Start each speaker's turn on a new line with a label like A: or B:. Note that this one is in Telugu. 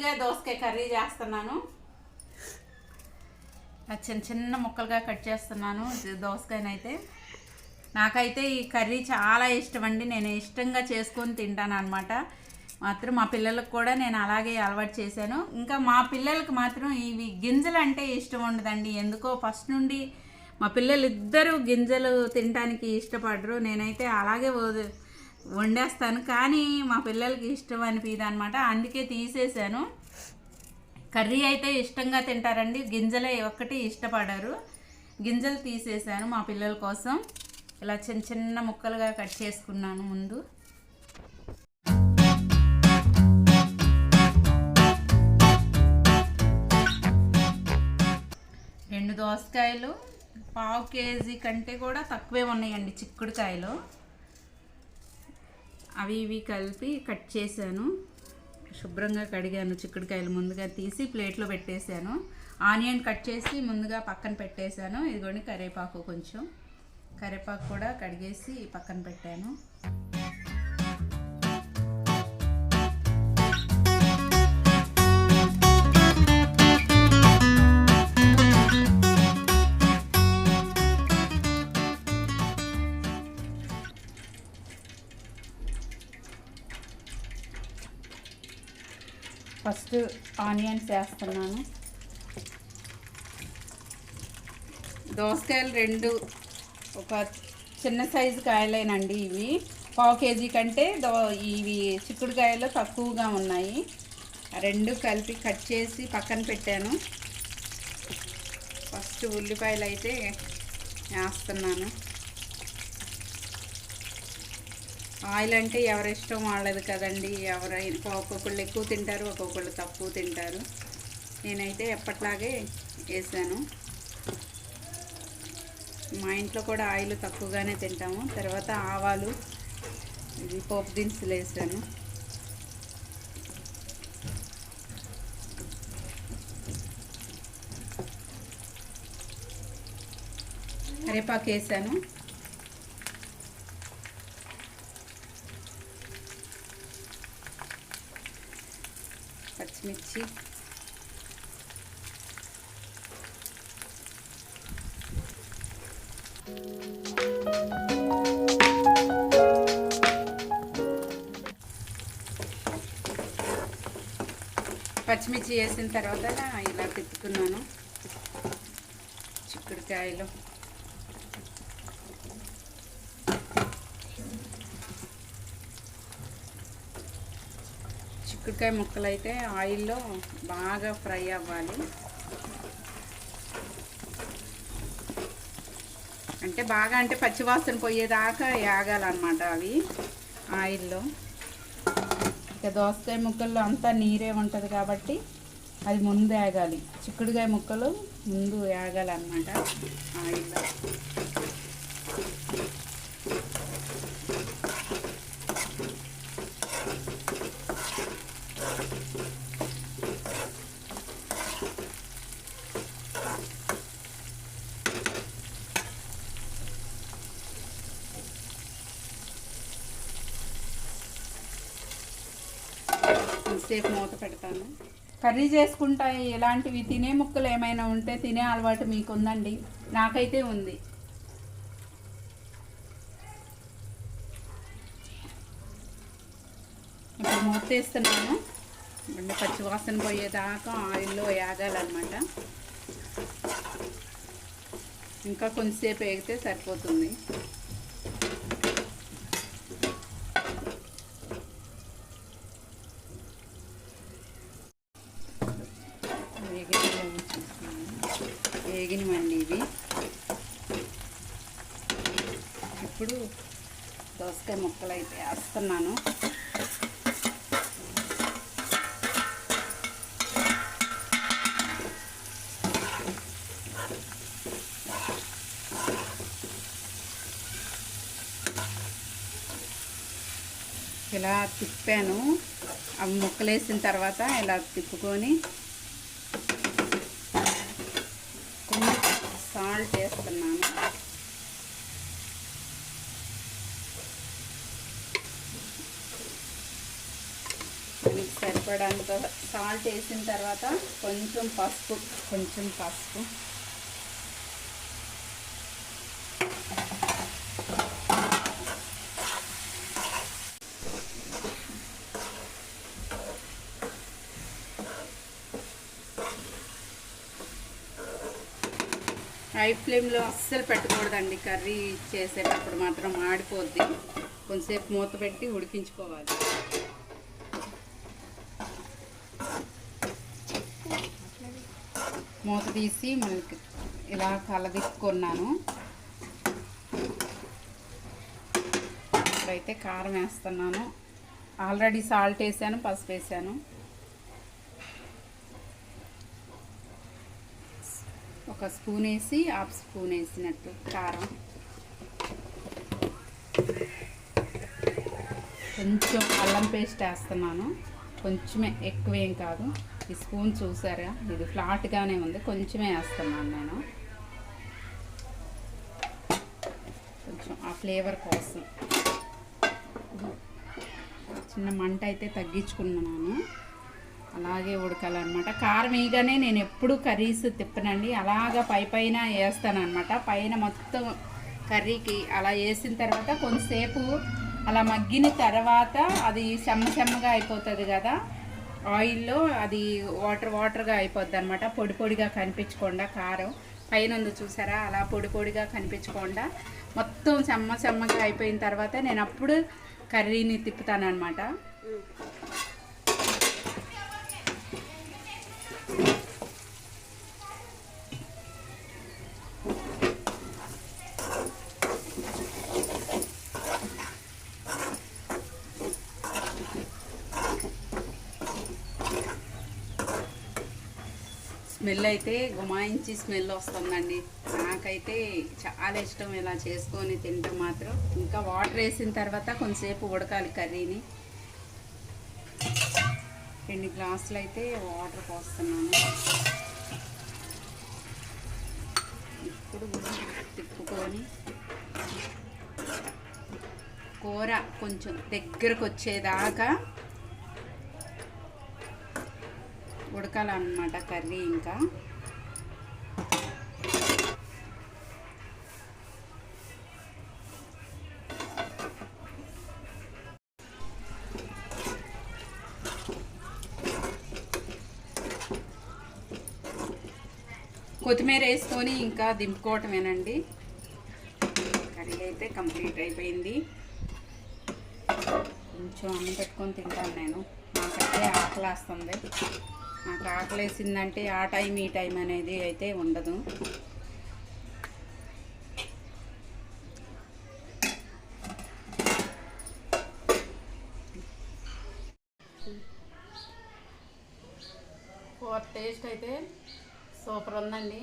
A: చిక్కుడుకాయ దోసకాయ కర్రీ చేస్తున్నాను. చిన్న చిన్న ముక్కలుగా కట్ చేస్తున్నాను దోసకాయనైతే. నాకైతే ఈ కర్రీ చాలా ఇష్టం అండి. నేను ఇష్టంగా చేసుకొని తింటాను అనమాట. మాత్రం మా పిల్లలకు కూడా నేను అలాగే అలవాటు చేశాను. ఇంకా మా పిల్లలకు మాత్రం ఇవి గింజలు అంటే ఇష్టం ఉండదండి. ఎందుకో ఫస్ట్ నుండి మా పిల్లలు ఇద్దరు గింజలు తినడానికి ఇష్టపడరు. నేనైతే అలాగే వండేస్తాను, కానీ మా పిల్లలకి ఇష్టం అనిపిది అనమాట. అందుకే తీసేసాను. కర్రీ అయితే ఇష్టంగా తింటారండి, గింజలే ఒక్కటి ఇష్టపడరు. గింజలు తీసేసాను మా పిల్లల కోసం. ఇలా చిన్న చిన్న ముక్కలుగా కట్ చేసుకున్నాను. ముందు 2 దోసకాయలు, 1/2 కేజీ కంటే కూడా తక్కువే ఉన్నాయండి చిక్కుడుకాయలు. అవి ఇవి కలిపి కట్ చేశాను. శుభ్రంగా కడిగాను. చిక్కుడుకాయలు ముందుగా తీసి ప్లేట్లో పెట్టేశాను. ఆనియన్ కట్ చేసి ముందుగా పక్కన పెట్టేశాను. ఇదిగోండి కరివేపాకు, కొంచెం కరివేపాకు కూడా కడిగేసి పక్కన పెట్టాను. ఫస్ట్ ఆనియన్స్ వేస్తున్నాను. దోసకాయలు 2 ఒక చిన్న సైజు కాయలేనండి ఇవి. 1/2 కేజీ కంటే ఇవి చిక్కుడుకాయలు తక్కువగా ఉన్నాయి. 2 కలిపి కట్ చేసి పక్కన పెట్టాను. ఫస్ట్ ఉల్లిపాయలు అయితే వేస్తున్నాను. ఆయిల్ అంటే ఎవరి ఇష్టం వాళ్ళది కదండి. ఎవరైనా ఒక్కొక్కళ్ళు ఎక్కువ తింటారు, ఒక్కొక్కళ్ళు తక్కువ తింటారు. నేనైతే ఎప్పట్లాగే వేసాను. మా ఇంట్లో కూడా ఆయిల్ తక్కువగానే తింటాము. తర్వాత ఆవాలు, ఇది పోపు దినుసులు వేసాను. కరివేపాకు వేసాను. పచ్చిమిర్చి, పచ్చిమిర్చి వేసిన తర్వాత ఇలా తిప్పుకున్నాను. చిక్కుడుకాయలు చిక్కుడుకాయ ముక్కలు అయితే ఆయిల్లో బాగా ఫ్రై అవ్వాలి. అంటే బాగా అంటే పచ్చివాసన పోయేదాకా వేగాలన్నమాట అవి ఆయిల్లో. ఇక దోసకాయ ముక్కల్లో అంతా నీరే ఉంటుంది కాబట్టి అది ముందు వేగాలి. చిక్కుడుకాయ ముక్కలు ముందు వేగాలన్నమాట ఆయిల్లో. సేపు మూత పెడతాను. కర్రీ చేసుకుంటా ఇలాంటివి తినే ముక్కలు ఏమైనా ఉంటే తినే అలవాటు మీకు ఉందండి. నాకైతే ఉంది. ఇప్పుడు మూత వేస్తున్నాను. పచ్చివాసన పోయేదాకా ఆయిల్లో వేగాలన్నమాట. ఇంకా కొంచెంసేపు వేగితే సరిపోతుంది. వేగినవండి ఇవి. ఇప్పుడు దోసకాయ ముక్కలు అయితే వేస్తున్నాను. ఇలా తిప్పాను. అవి ముక్కలు వేసిన తర్వాత ఇలా తిప్పుకొని సాల్ట్ వేస్తున్నాను. దీనికి సరిపడంత సాల్ట్ వేసిన తర్వాత కొంచెం పసుపు హై ఫ్లేమ్లో అస్సలు పెట్టకూడదండి. కర్రీ చేసేటప్పుడు మాత్రం మాడిపోద్ది. కొంచెంసేపు మూత పెట్టి ఉడికించుకోవాలి. మూత తీసి మళ్ళీ ఇలా కలదిక్కున్నాను. ఇప్పుడైతే కారం వేస్తున్నాను. ఆల్రెడీ సాల్ట్ వేసాను, పసుపు వేసాను. ఒక స్పూన్ వేసి హాఫ్ స్పూన్ వేసినట్టు కారం, కొంచెం అల్లం పేస్ట్ వేస్తున్నాను. కొంచెమే, ఎక్కువేం కాదు. ఈ స్పూన్ చూసారా, ఇది ఫ్లాట్గానే ఉంది, కొంచెమే వేస్తున్నాను నేను. కొంచెం ఆ ఫ్లేవర్ కోసం చిన్న మంట అయితే తగ్గించుకున్నాను. అలాగే ఉడకాలన్నమాట. కారం వేయగానే నేను ఎప్పుడు కర్రీస్ తిప్పనండి, అలాగా పైన వేస్తానన్నమాట. పైన మొత్తం కర్రీకి అలా వేసిన తర్వాత కొంతసేపు అలా మగ్గిన తర్వాత అది చెమ్మగా అయిపోతుంది కదా ఆయిల్లో, అది వాటర్గా అయిపోద్ది అనమాట. పొడిగా కనిపించకుండా కారం పైన ఉంది చూసారా, అలా పొడిగా కనిపించకుండా మొత్తం చెమ్మగా అయిపోయిన తర్వాత నేను అప్పుడు కర్రీని తిప్పుతానమాట. స్మెల్ అయితే గుమాయించి స్మెల్ వస్తుందండి. నాకైతే చాలా ఇష్టం ఇలా చేసుకొని తింటాం మాత్రం. ఇంకా వాటర్ వేసిన తర్వాత కొంతసేపు ఉడకాలి కర్రీని. 2 గ్లాసులు అయితే వాటర్ పోస్తున్నాను. ఇప్పుడు తిప్పుకొని కూర కొంచెం దగ్గరకు వచ్చేదాకా ఉడకాలన్నమాట కర్రీ. ఇంకా కొత్తిమీర వేసుకొని ఇంకా దింపుకోవటమేనండి. కర్రీ అయితే కంప్లీట్ అయిపోయింది. కొంచెం అన్నం పెట్టుకొని తింటాను నేను. నాకైతే ఆకలి వేస్తుంది. నాకు ఆకలి వేసిందంటే ఆ టైం ఈ టైం అనేది అయితే ఉండదు. కూర టేస్ట్ అయితే సూపర్ ఉందండి.